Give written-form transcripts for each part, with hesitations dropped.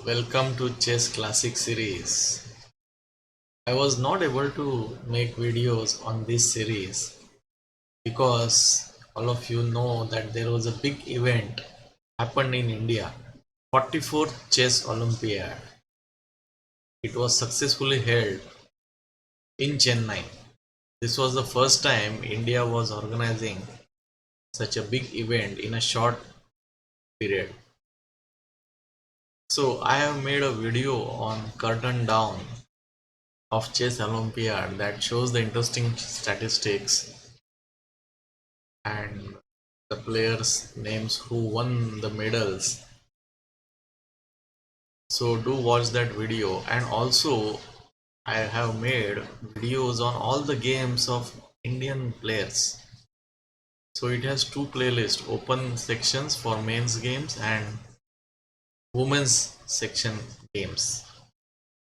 Welcome to Chess Classic series. I was not able to make videos on this series because all of you know that there was a big event happened in India, 44th Chess Olympiad. It was successfully held in Chennai. This was the first time India was organizing such a big event in a short period. So I have made a video on curtain down of Chess Olympiad that shows the interesting statistics and the players' names who won the medals. So do watch that video, and also I have made videos on all the games of Indian players. So it has two playlists, open sections for men's games and women's section games.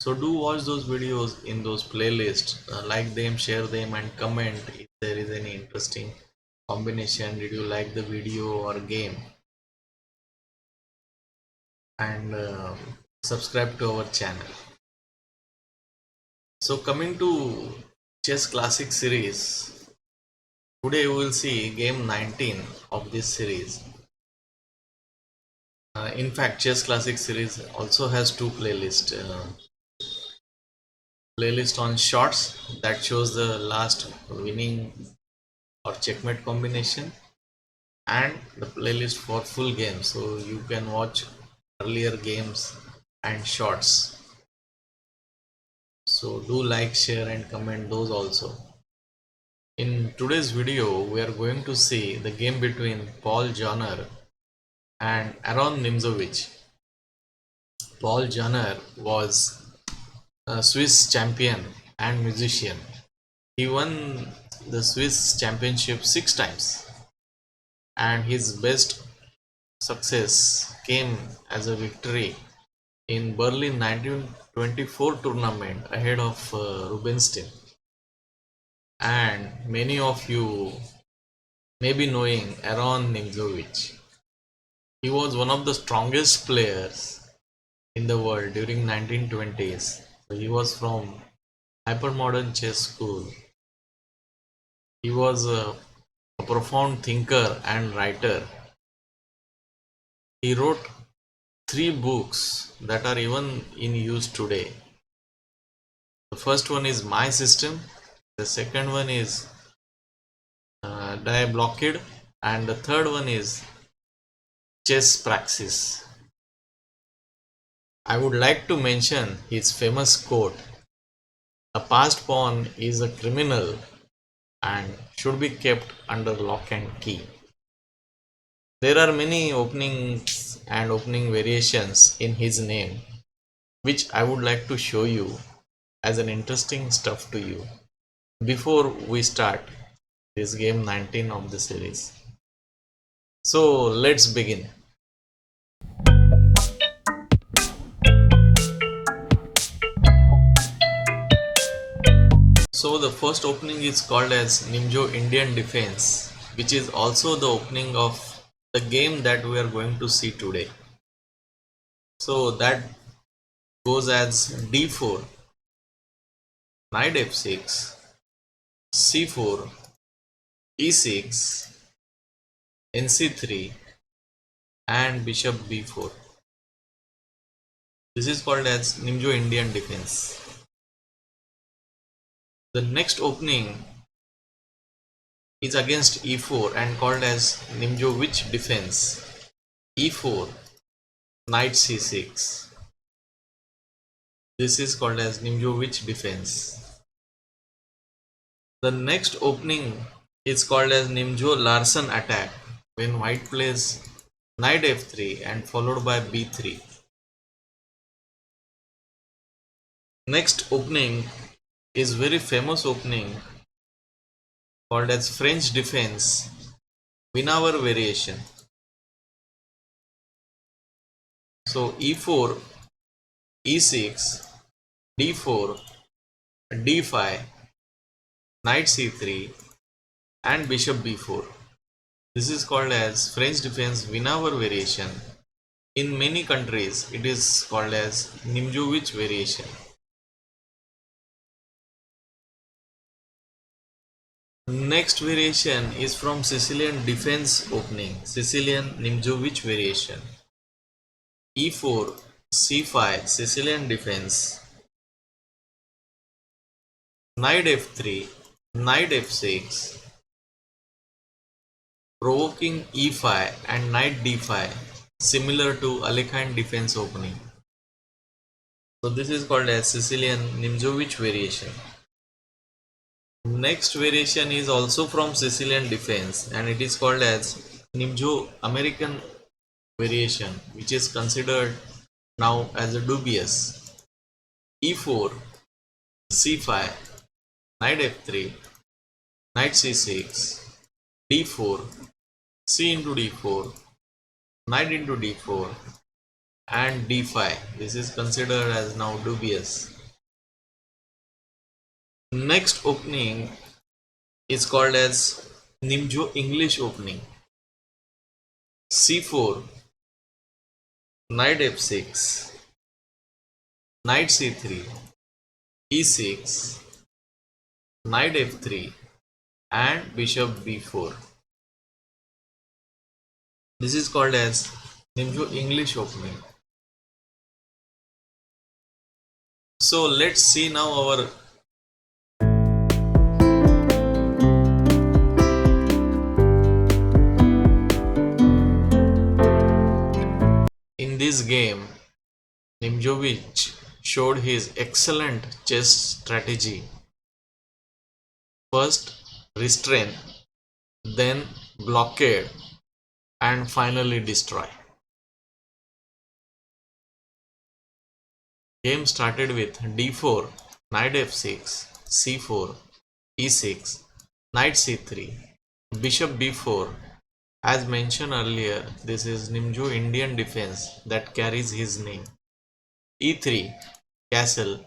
So do watch those videos in those playlists, like them, share them, and comment if there is any interesting combination. Did you like the video or game? And subscribe to our channel. So coming to Chess Classic series, today we will see game 19 of this series. In fact, Chess Classic series also has two playlists. Playlist on shots that shows the last winning or checkmate combination, and the playlist for full game, so you can watch earlier games and shots. So do like, share, and comment those also. In today's video, we are going to see the game between Paul Joner and Aron Nimzowitsch. Paul Joner was a Swiss champion and musician. He won the Swiss championship 6 times, and his best success came as a victory in Berlin 1924 tournament ahead of Rubinstein. And many of you may be knowing Aron Nimzowitsch. He was one of the strongest players in the world during 1920s. So he was from hypermodern chess school. He was a profound thinker and writer. He wrote 3 books that are even in use today. The first one is My System, the second one is Blockade, and the third one is Chess Praxis. I would like to mention his famous quote: "A passed pawn is a criminal and should be kept under lock and key." There are many openings and opening variations in his name, which I would like to show you as an interesting stuff to you before we start this game 19 of the series. So let's begin. So the first opening is called as Nimjo Indian Defense, which is also the opening of the game that we are going to see today. So that goes as d4, knight f6, c4, e6, nc3, and bishop b4. This is called as Nimjo Indian Defense. The next opening is against e4 and called as Nimzowitsch Defense. e4, knight c6. This is called as Nimzowitsch Defense. The next opening is called as Nimjo Larsen attack, when white plays knight f3 and followed by b3. Next opening is very famous opening called as French Defense, Winawer variation. So e4, e6, d4, d5, knight c3, and bishop b4. This is called as French Defense Winawer variation. In many countries, it is called as Nimzowitsch variation. Next variation is from Sicilian defense opening, Sicilian Nimzowitsch variation. E4, C5, Sicilian defense. Knight f3, knight f6, provoking e5 and knight d5, similar to Alekhine defense opening. So this is called as Sicilian Nimzowitsch variation. Next variation is also from Sicilian defense and it is called as Nimzo American variation, which is considered now as a dubious. E4, C5, knight f3, knight c6, d4, c into d4, knight into d4 and d5. This is considered as now dubious. Next opening is called as Nimzo English opening. C4, knight f6, knight c3, e6, knight f3 and bishop b4. This is called as Nimzo English opening. So let's see now our in this game. Nimzowitsch showed his excellent chess strategy. First restrain, then blockade and finally destroy. Game started with d4, knight f6, c4, e6, knight c3, bishop b4. As mentioned earlier, this is Nimzo Indian defense that carries his name. e3, castle,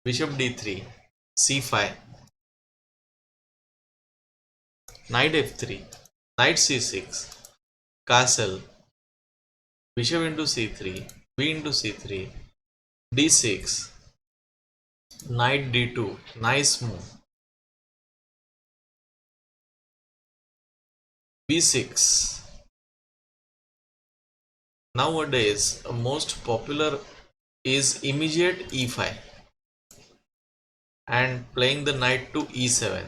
bishop d3, c5, knight f3, knight c6, castle, bishop into c3, b into c3, d6, knight d2, nice move, b6. Nowadays, most popular is immediate e5 and playing the knight to e7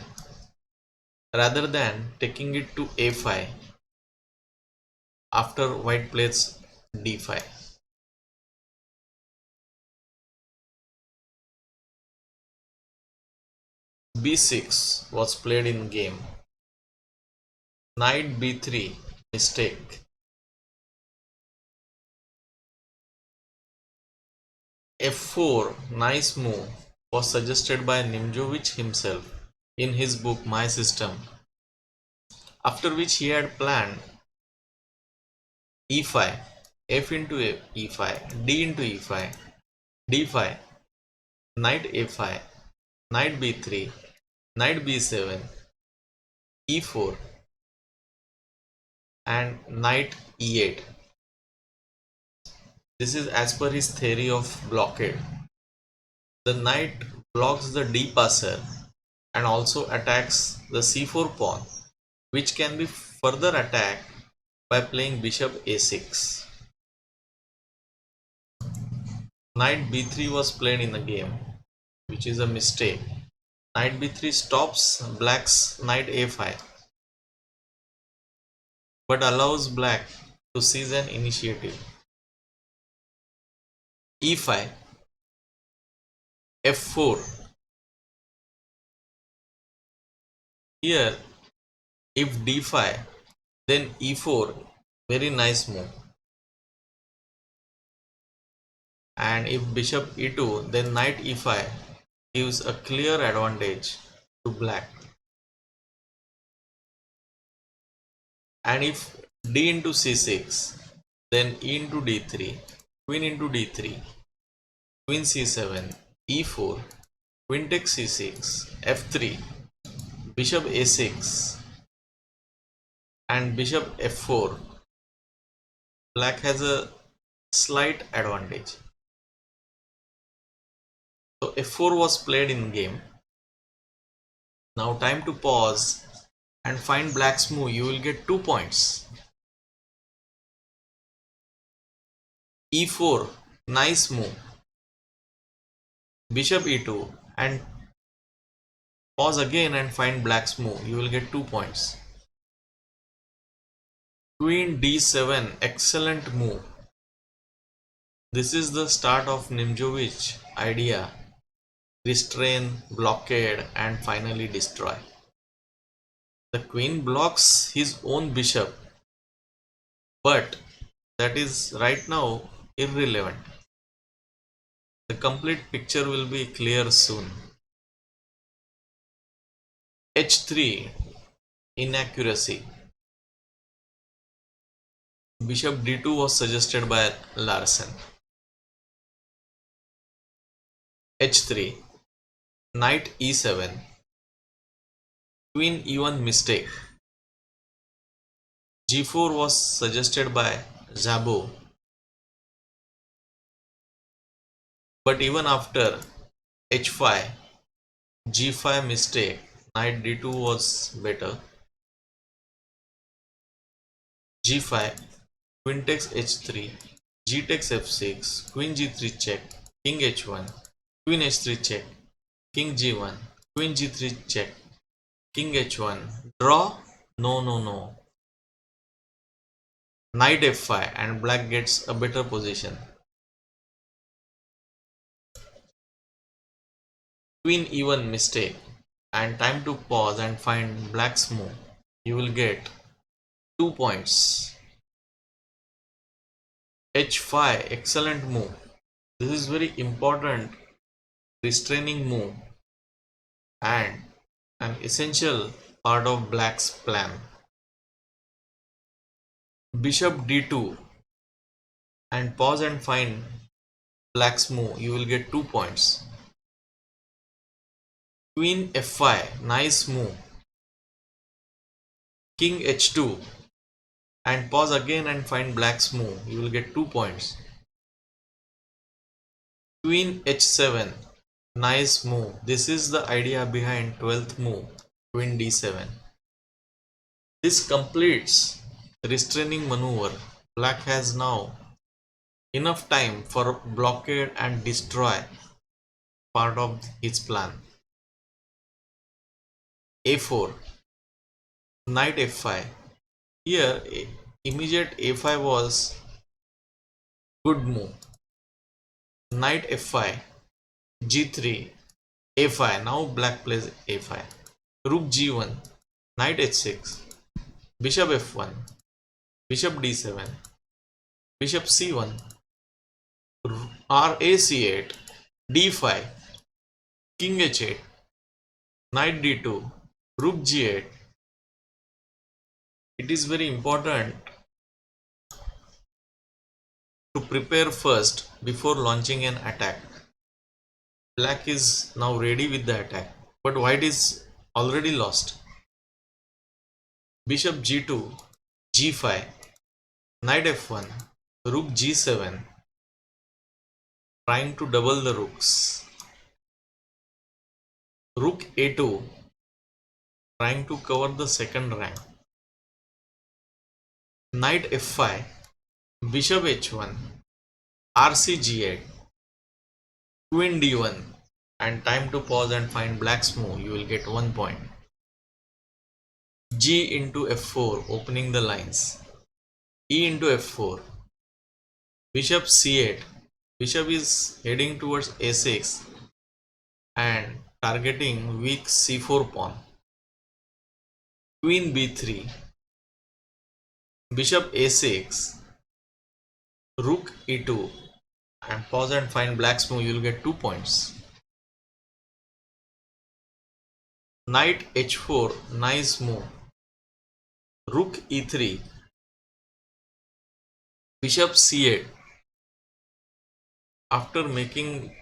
rather than taking it to a5 after white plays d5. b6 was played in game. Knight b3, mistake. f4, nice move, was suggested by Nimzowitsch himself in his book My System, after which he had planned e5, f into e5, d into e5, d5, knight a5, knight b3, knight b7, e4 and knight e8. This is as per his theory of blockade. The knight blocks the d passer and also attacks the c4 pawn, which can be further attacked by playing bishop a6. Knight b3 was played in the game, which is a mistake. Knight b3 stops black's knight a5 but allows black to seize an initiative. e5, f4. Here, if d5, then e4, very nice move. And if bishop e2, then knight e5 gives a clear advantage to black. And if d into c6, then e into d3, queen into d3, queen c7, e4, queen takes c6, f3, bishop a6 and bishop f4. Black has a slight advantage. So f4 was played in game. Now time to pause and find black's move. You will get 2 points. e4, nice move. Bishop e2 and pause again and find black's move. You will get 2 points. Queen d7, excellent move. This is the start of Nimzowitsch idea. Restrain, blockade and finally destroy. The queen blocks his own bishop, but that is right now irrelevant. The complete picture will be clear soon. h3, inaccuracy. Bishop d2 was suggested by Larsen. h3, knight e7, queen e1 mistake. g4 was suggested by Szabo, but even after h5, g5 mistake, knight d2 was better. g5, queen takes h3, g takes f6, queen g3 check, king h1, queen h3 check, king g1, queen g3 check, king h1, draw, no. Knight f5 and black gets a better position. Queen e1 mistake and time to pause and find black's move. You will get 2 points. h5, excellent move. This is very important restraining move and an essential part of black's plan. Bishop d2 and pause and find black's move. You will get 2 points. Queen f5, nice move. King h2 and pause again and find black's move. You will get 2 points. Queen h7, nice move. This is the idea behind 12th move, queen d7. This completes restraining maneuver. Black has now enough time for blockade and destroy part of his plan. a4, knight f5. Here immediate a5 was good move. Knight f5, g3, a5. Now black plays a5. Rook g1, knight h6, bishop f1, bishop d7, bishop c1, rac8, d5, king h8, knight d2, rook g8. It is very important to prepare first before launching an attack. Black is now ready with the attack, but white is already lost. Bishop g2, g5, knight f1, rook g7, trying to double the rooks. Rook a2, trying to cover the second rank. Knight f5, bishop h1, rc g8, queen d1, and time to pause and find black's move. You will get 1 point. G into f4, opening the lines. E into f4, bishop c8. Bishop is heading towards a6 and targeting weak c4 pawn. Queen b3, bishop a6, rook e2, and pause and find black's move. You will get 2 points. Knight h4, nice move. Rook e3, bishop c8. After making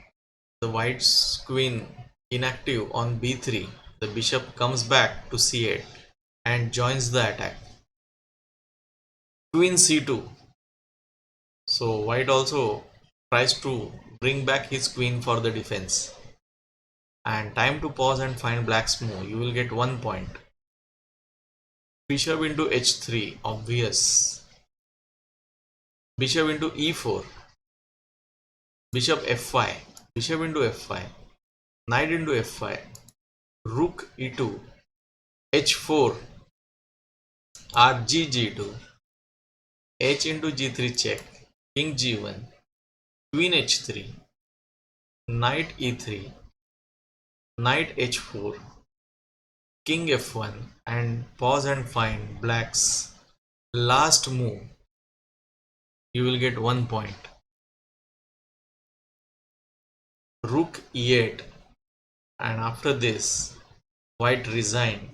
the white's queen inactive on b3, the bishop comes back to c8 and joins the attack. Queen c2. So white also tries to bring back his queen for the defense. And time to pause and find black's move. You will get 1 point. Bishop into h3, obvious. Bishop into e4. Bishop f5. Bishop into f5. Knight into f5. Rook e2. h4. rg2. H into g3 check. King g1. Queen h3. Knight e3. Knight h4. King f1. And pause and find black's last move. You will get 1 point. Rook e8. And after this, white resign.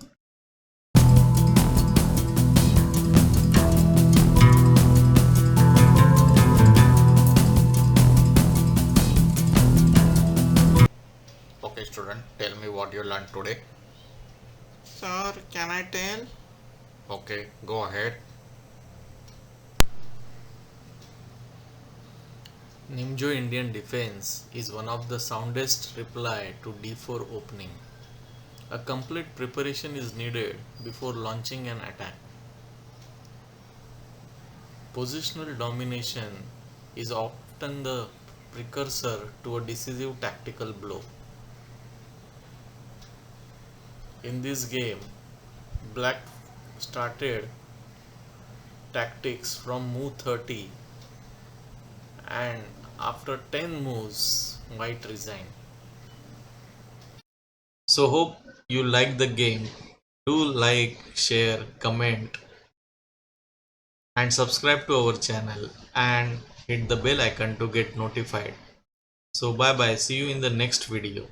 Okay student, tell me what you learned today. Sir, can I tell? Okay, go ahead. Nimjo Indian defense is one of the soundest reply to d4 opening. A complete preparation is needed before launching an attack. Positional domination is often the precursor to a decisive tactical blow. In this game, black started tactics from move 30 and after 10 moves, white resigned. So hope you like the game. Do like, share, comment and subscribe to our channel and hit the bell icon to get notified. So bye bye, see you in the next video.